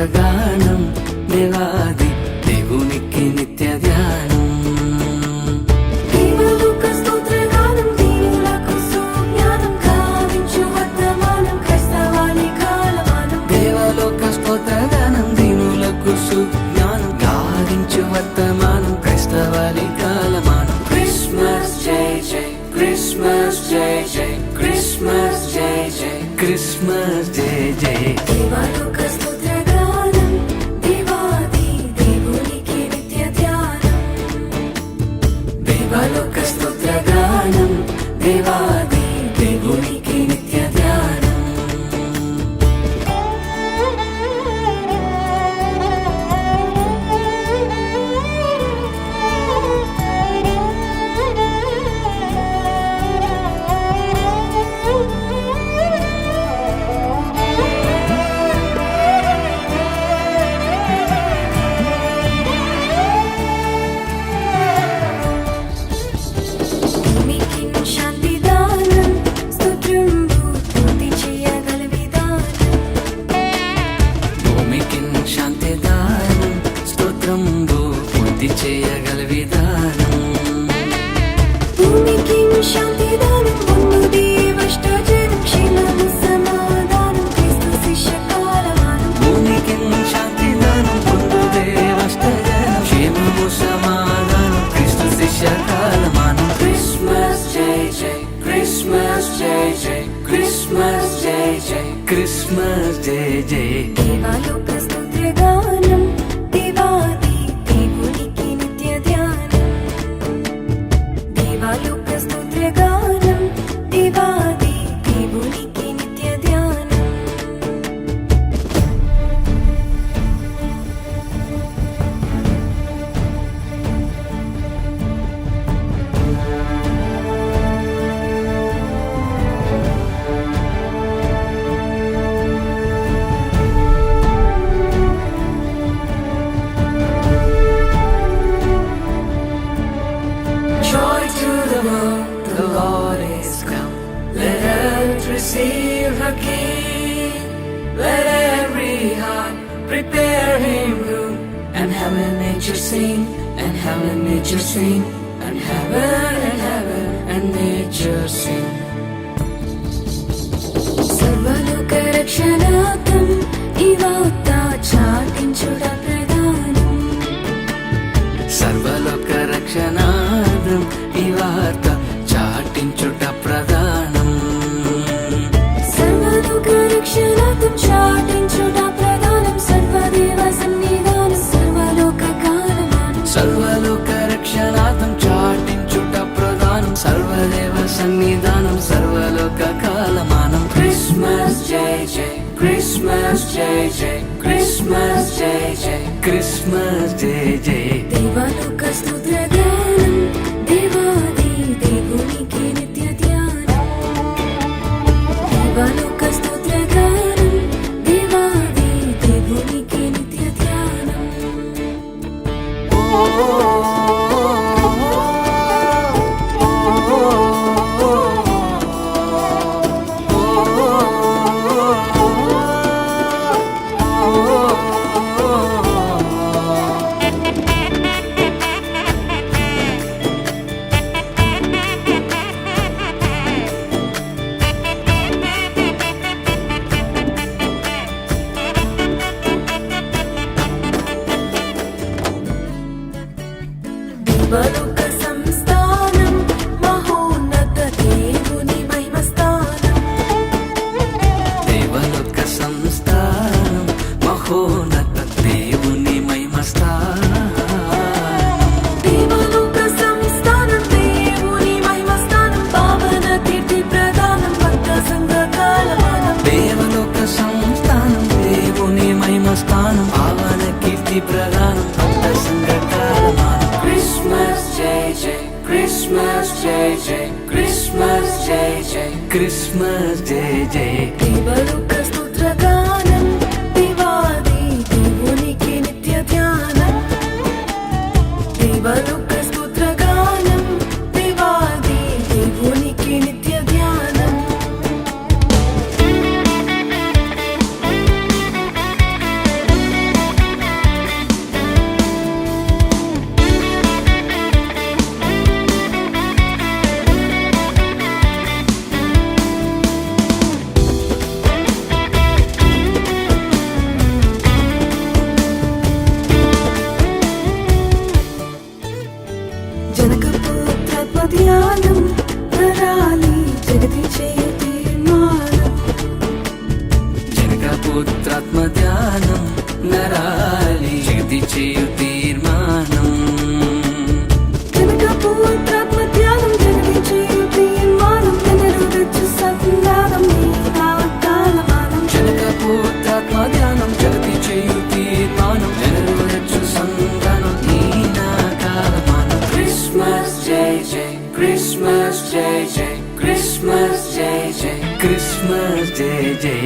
స్తోత్రగానం దేవాది దేవునికి నిత్య ధ్యానం. దేవలోక స్తోత్రగానం దీనులకు సుజ్ఞానం గావించు వర్తమానం క్రైస్తవాని కాలమానం. దేవలోక స్తోత్రగానం దీనులకు సుజ్ఞానం గావించు వర్తమానం క్రైస్తవాని కాలమానం. క్రిస్మస్ జై జై క్రిస్మస్ జై జై క్రిస్మస్ జై జై క్రిస్మస్ జై జై. దేవలోక స్తోత్రగానం దేవాది దేవునికి నిత్య ధ్యానం. దేవలోక స్తోత్రగానం దేవాది దేవునికి నిత్య ధ్యానం. భూమికిన్ శాంతి దానం స్తోత్రంబు స్తుతి చేయగల విధానం. భూమికిన్ శాంతి దానం స్తోత్రంబు పూర్తి చేయగల విధానం. భూమికిన్ శాంతి దానం పొందు దేవష్టజనం క్షేమము సమాధానం క్రీస్తు శిష్య కాలమానం. భూమికిన్ శాంతి దానం పొందు దేవష్టజనం క్షేమము సమాధానం క్రీస్తు శిష్య కాలమానం. క్రిస్మస్ జై జై క్రిస్మస్ జై జై క్రిస్మస్ జై జై క్రిస్మస్ జై జై. దేవలోక స్తోత్రగానం దేవాది దేవునికి నిత్య ధ్యానం. దేవలోక స్తోత్రగానం దేవాది దేవునికి నిత్య ధ్యానం. Joy to the world, the Lord is come. Let earth receive her King. Let every heart prepare him room. And heaven and nature sing, and heaven and nature sing, and heaven and nature sing. సర్వలోక రక్షణార్థం ఈ వార్త చాటించుట ప్రధానం. సర్వలోక రక్షణార్థం ఈ వార్త చాటించుట ప్రధానం. సర్వలోక రక్షణార్థం చాటించుట ప్రధానం. సర్వదేవ సన్నిధానం సర్వలోక కాలమానం. సర్వలోక రక్షణార్థం చాటించుట ప్రధానం. సర్వదేవ సన్నిధానం సర్వలోక కాలమానం. క్రిస్మస్ జై జై క్రిస్మస్ జై జై క్రిస్మస్ జై జై క్రిస్మస్ జై జై. దేవలోక స్తోత్రగానం దేవాది దేవునికి నిత్య ధ్యానం. దేవలోక స్తోత్రగానం దేవాది దేవునికి నిత్య ధ్యానం. జనకపుత్రాత్మధ్యానం నరాలి జగతి చేయు తీర్మానం జనకపుత్రాత్మధ్యానం జగతి చేయు తీర్మానం ఎన్నడూ తెచ్చు సంధానం నీ కాలమానం జనకపుత్రాత్మధ్యానం జగతి చేయు తీర్మానం ఎన్నడూ తెచ్చు సంధానం నీ కాలమానం క్రిస్మస్ జై జై క్రిస్మస్ జై జై క్రిస్మస్ జై జై క్రిస్మస్ జై జై